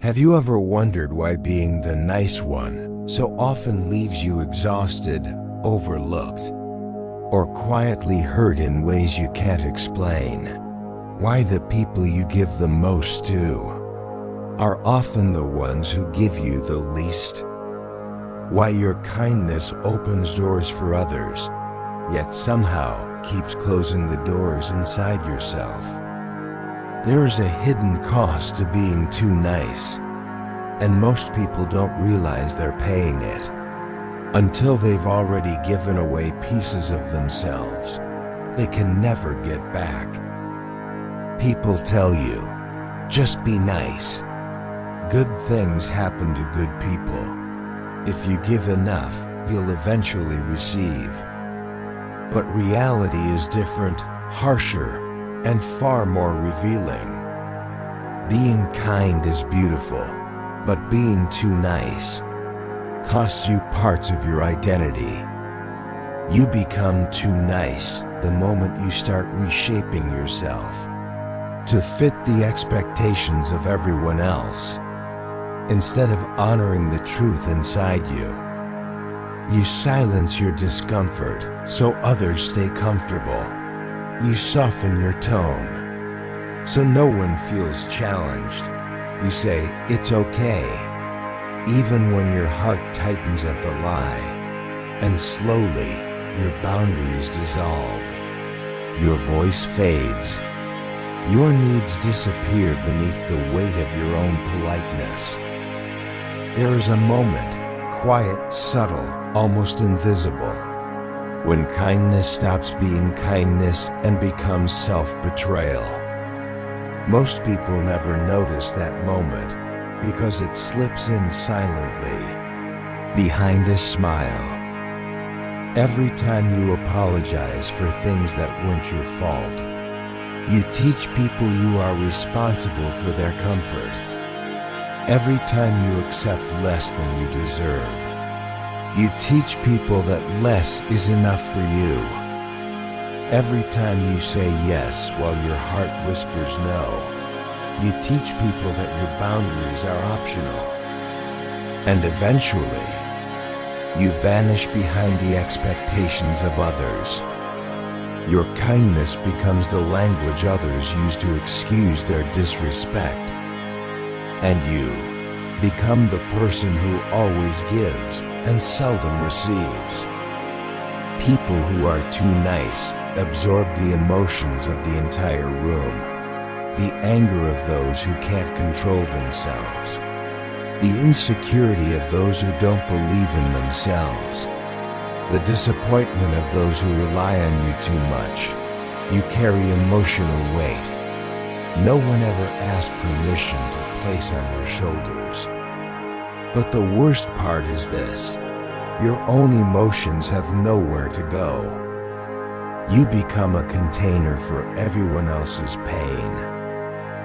Have you ever wondered why being the nice one so often leaves you exhausted, overlooked, or quietly hurt in ways you can't explain? Why the people you give the most to are often the ones who give you the least? Why your kindness opens doors for others, yet somehow keeps closing the doors inside yourself. There is a hidden cost to being too nice, and most people don't realize they're paying it until they've already given away pieces of themselves they can never get back. People tell you, just be nice. Good things happen to good people. If you give enough, you'll eventually receive. But reality is different, harsher, and far more revealing. Being kind is beautiful, but being too nice costs you parts of your identity. You become too nice the moment you start reshaping yourself to fit the expectations of everyone else. Instead of honoring the truth inside you, you silence your discomfort so others stay comfortable. You soften your tone so no one feels challenged. You say, it's okay, even when your heart tightens at the lie, and slowly your boundaries dissolve. Your voice fades. Your needs disappear beneath the weight of your own politeness. There is a moment, quiet, subtle, almost invisible, when kindness stops being kindness and becomes self-betrayal. Most people never notice that moment because it slips in silently, behind a smile. Every time you apologize for things that weren't your fault, you teach people you are responsible for their comfort. Every time you accept less than you deserve, you teach people that less is enough for you. Every time you say yes while your heart whispers no, you teach people that your boundaries are optional. And eventually, you vanish behind the expectations of others. Your kindness becomes the language others use to excuse their disrespect. And you become the person who always gives and seldom receives. People who are too nice absorb the emotions of the entire room, the anger of those who can't control themselves, the insecurity of those who don't believe in themselves, the disappointment of those who rely on you too much. You carry emotional weight no one ever asked permission to place on your shoulders. But the worst part is this: your own emotions have nowhere to go. You become a container for everyone else's pain,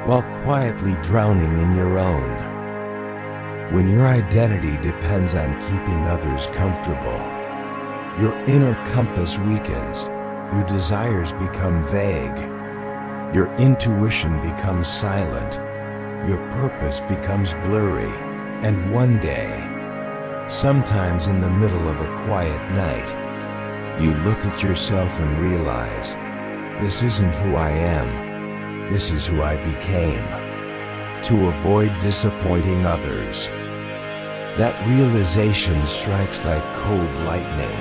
while quietly drowning in your own. When your identity depends on keeping others comfortable, your inner compass weakens, your desires become vague, your intuition becomes silent, your purpose becomes blurry, and one day, sometimes in the middle of a quiet night, you look at yourself and realize, this isn't who I am, this is who I became, to avoid disappointing others. That realization strikes like cold lightning,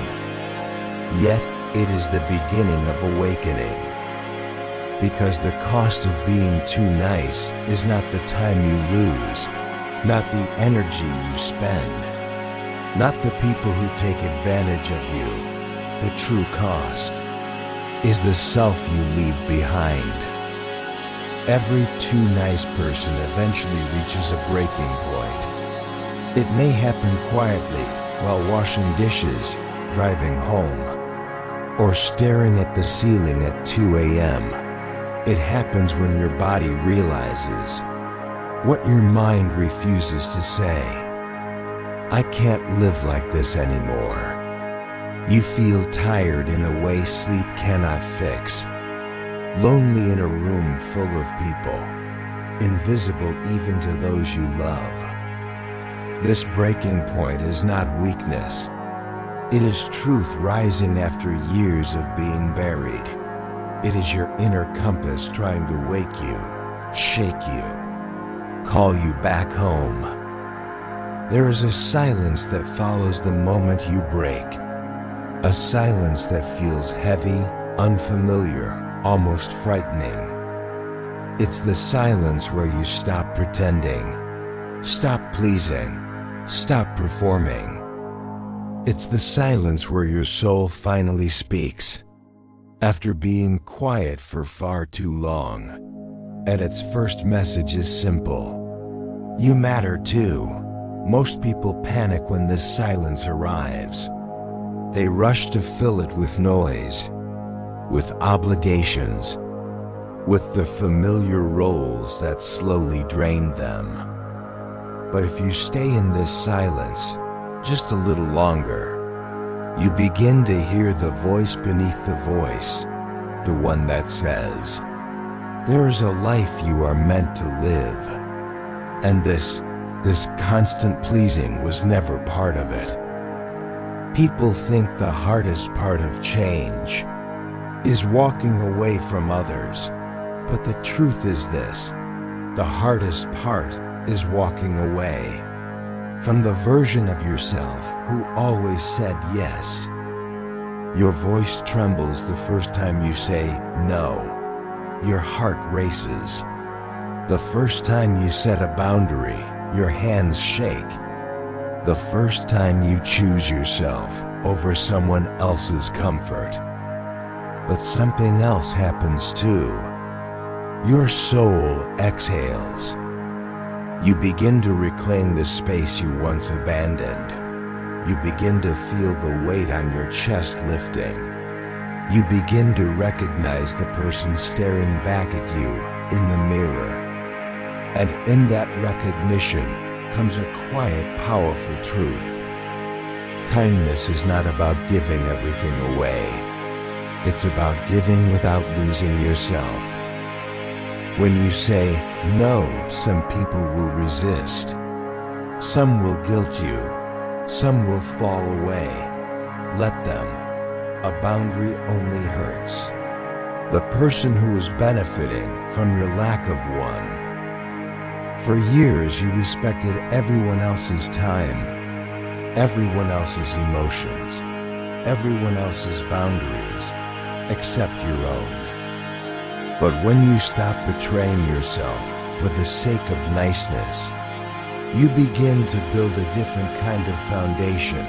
yet it is the beginning of awakening. Because the cost of being too nice is not the time you lose, not the energy you spend, not the people who take advantage of you. The true cost is the self you leave behind. Every too nice person eventually reaches a breaking point. It may happen quietly while washing dishes, driving home, or staring at the ceiling at 2 a.m. It happens when your body realizes what your mind refuses to say. I can't live like this anymore. You feel tired in a way sleep cannot fix, lonely in a room full of people, invisible even to those you love. This breaking point is not weakness. It is truth rising after years of being buried. It is your inner compass trying to wake you, shake you, call you back home. There is a silence that follows the moment you break. A silence that feels heavy, unfamiliar, almost frightening. It's the silence where you stop pretending, stop pleasing, stop performing. It's the silence where your soul finally speaks, after being quiet for far too long. And its first message is simple. You matter too. Most people panic when this silence arrives. They rush to fill it with noise, with obligations, with the familiar roles that slowly drain them. But if you stay in this silence just a little longer, you begin to hear the voice beneath the voice, the one that says, there is a life you are meant to live. And this constant pleasing was never part of it. People think the hardest part of change is walking away from others. But the truth is this, the hardest part is walking away from the version of yourself who always said yes. Your voice trembles the first time you say no. Your heart races. The first time you set a boundary, your hands shake. The first time you choose yourself over someone else's comfort. But something else happens too. Your soul exhales. You begin to reclaim the space you once abandoned. You begin to feel the weight on your chest lifting. You begin to recognize the person staring back at you in the mirror. And in that recognition comes a quiet, powerful truth. Kindness is not about giving everything away. It's about giving without losing yourself. When you say no, some people will resist. Some will guilt you. Some will fall away. Let them. A boundary only hurts the person who is benefiting from your lack of one. For years you respected everyone else's time, everyone else's emotions, everyone else's boundaries, except your own. But when you stop betraying yourself for the sake of niceness, you begin to build a different kind of foundation,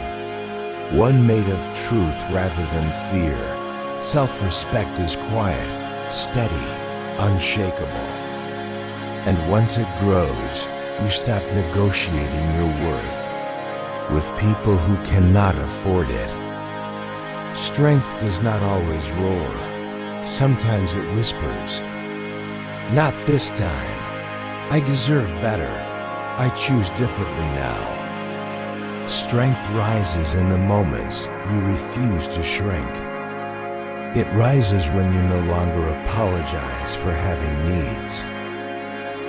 one made of truth rather than fear. Self-respect is quiet, steady, unshakable. And once it grows, you stop negotiating your worth with people who cannot afford it. Strength does not always roar. Sometimes it whispers, "Not this time. I deserve better. I choose differently now." Strength rises in the moments you refuse to shrink. It rises when you no longer apologize for having needs.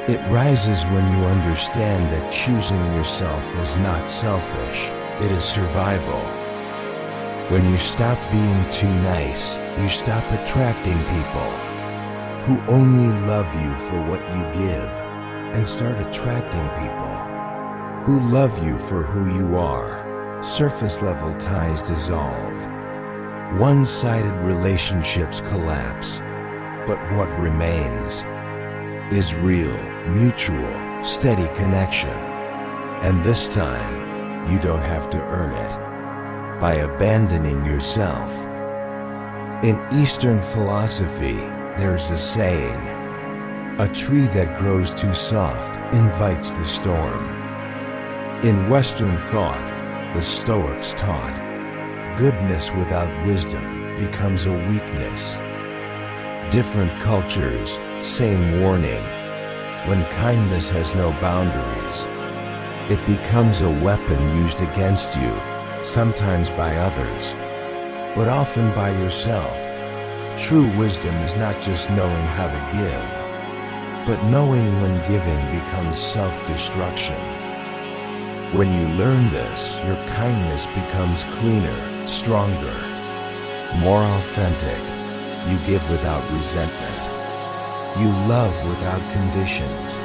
It rises when you understand that choosing yourself is not selfish, it is survival. When you stop being too nice, you stop attracting people who only love you for what you give, and start attracting people who love you for who you are. Surface level ties dissolve. One-sided relationships collapse. But what remains is real, mutual, steady connection. And this time, you don't have to earn it by abandoning yourself. In Eastern philosophy, there's a saying, "A tree that grows too soft invites the storm." In Western thought, the Stoics taught, goodness without wisdom becomes a weakness. Different cultures, same warning. When kindness has no boundaries, it becomes a weapon used against you, sometimes by others, but often by yourself. True wisdom is not just knowing how to give. but knowing when giving becomes self-destruction. When you learn this, your kindness becomes cleaner, stronger, more authentic. You give without resentment. You love without conditions.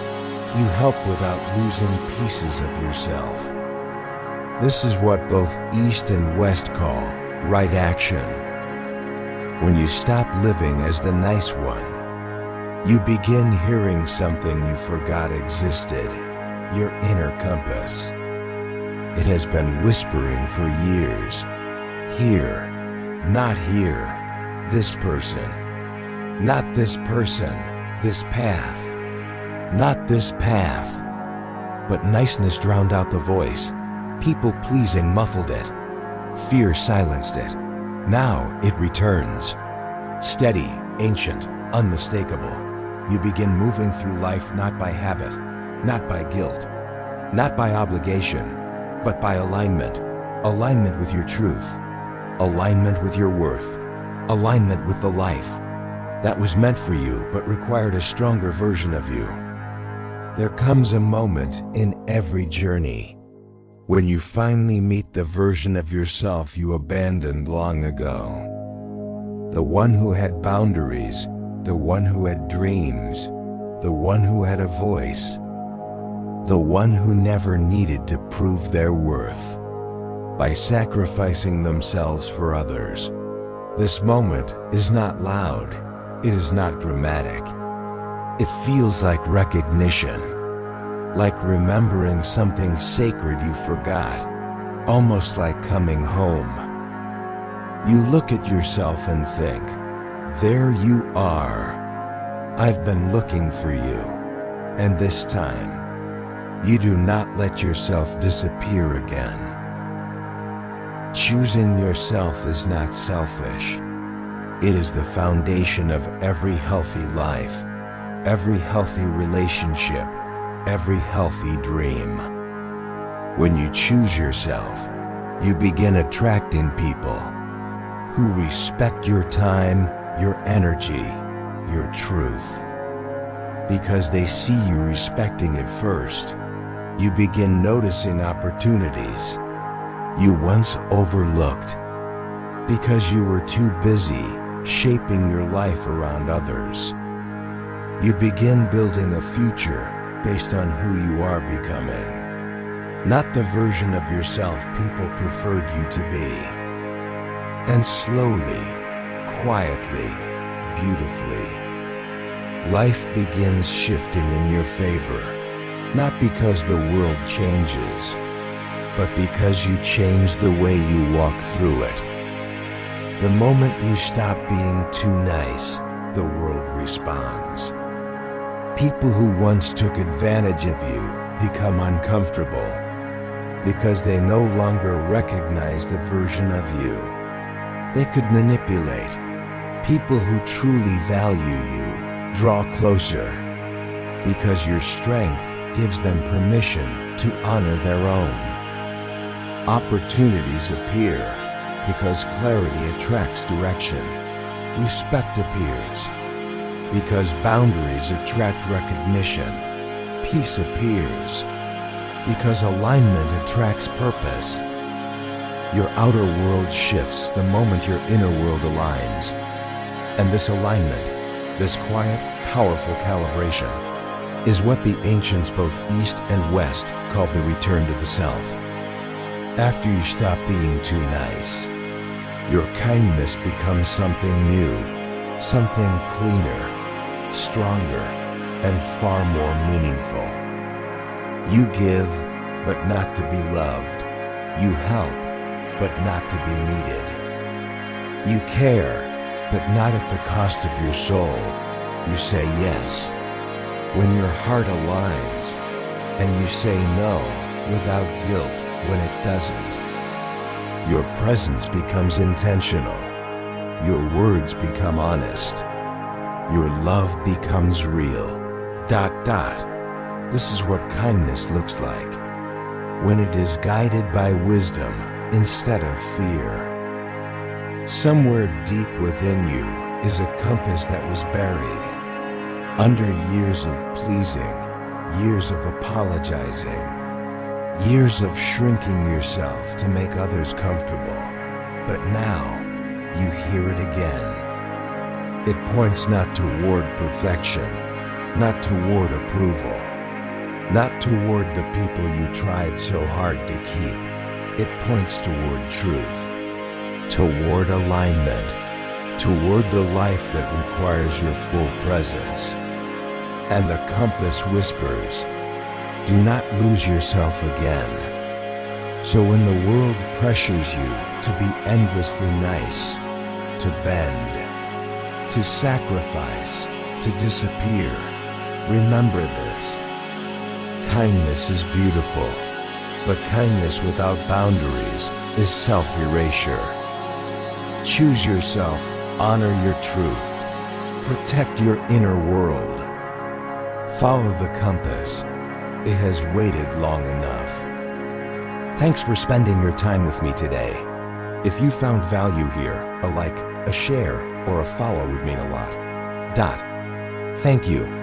You help without losing pieces of yourself. This is what both East and West call right action. When you stop living as the nice one, you begin hearing something you forgot existed, your inner compass. It has been whispering for years. Here, not here. This person, not this person. This path, not this path. But niceness drowned out the voice. People-pleasing muffled it. Fear silenced it. Now it returns. Steady, ancient, unmistakable. You begin moving through life not by habit, not by guilt, not by obligation, but by alignment. Alignment with your truth. Alignment with your worth. Alignment with the life that was meant for you but required a stronger version of you. There comes a moment in every journey when you finally meet the version of yourself you abandoned long ago. The one who had boundaries, the one who had dreams, the one who had a voice, the one who never needed to prove their worth by sacrificing themselves for others. This moment is not loud. It is not dramatic. It feels like recognition, like remembering something sacred you forgot, almost like coming home. You look at yourself and think, there you are. I've been looking for you. And this time, you do not let yourself disappear again. Choosing yourself is not selfish. It is the foundation of every healthy life, every healthy relationship, every healthy dream. When you choose yourself, you begin attracting people who respect your time, your energy, your truth. Because they see you respecting it first, you begin noticing opportunities you once overlooked because you were too busy shaping your life around others. You begin building a future based on who you are becoming, not the version of yourself people preferred you to be. And slowly, quietly, beautifully, life begins shifting in your favor, not because the world changes, but because you change the way you walk through it. The moment you stop being too nice, the world responds. People who once took advantage of you become uncomfortable because they no longer recognize the version of you they could manipulate. People who truly value you draw closer because your strength gives them permission to honor their own. Opportunities appear because clarity attracts direction. Respect appears because boundaries attract recognition. Peace appears because alignment attracts purpose. Your outer world shifts the moment your inner world aligns. And this alignment, this quiet, powerful calibration, is what the ancients both East and West called the return to the self. After you stop being too nice, your kindness becomes something new, something cleaner, stronger, and far more meaningful. You give, but not to be loved. You help, but not to be needed. You care, but not at the cost of your soul. You say yes when your heart aligns, and you say no without guilt when it doesn't. Your presence becomes intentional. Your words become honest. Your love becomes real. ... This is what kindness looks like when it is guided by wisdom instead of fear. Somewhere deep within you is a compass that was buried. Under years of pleasing, years of apologizing, years of shrinking yourself to make others comfortable. But now, you hear it again. It points not toward perfection, not toward approval, not toward the people you tried so hard to keep. It points toward truth, toward alignment, toward the life that requires your full presence. And the compass whispers, do not lose yourself again. So when the world pressures you to be endlessly nice, to bend, to sacrifice, to disappear, remember this. Kindness is beautiful, but kindness without boundaries is self-erasure. Choose yourself, honor your truth, protect your inner world. Follow the compass. It has waited long enough. Thanks for spending your time with me today. If you found value here, a like, a share, or a follow would mean a lot. Thank you.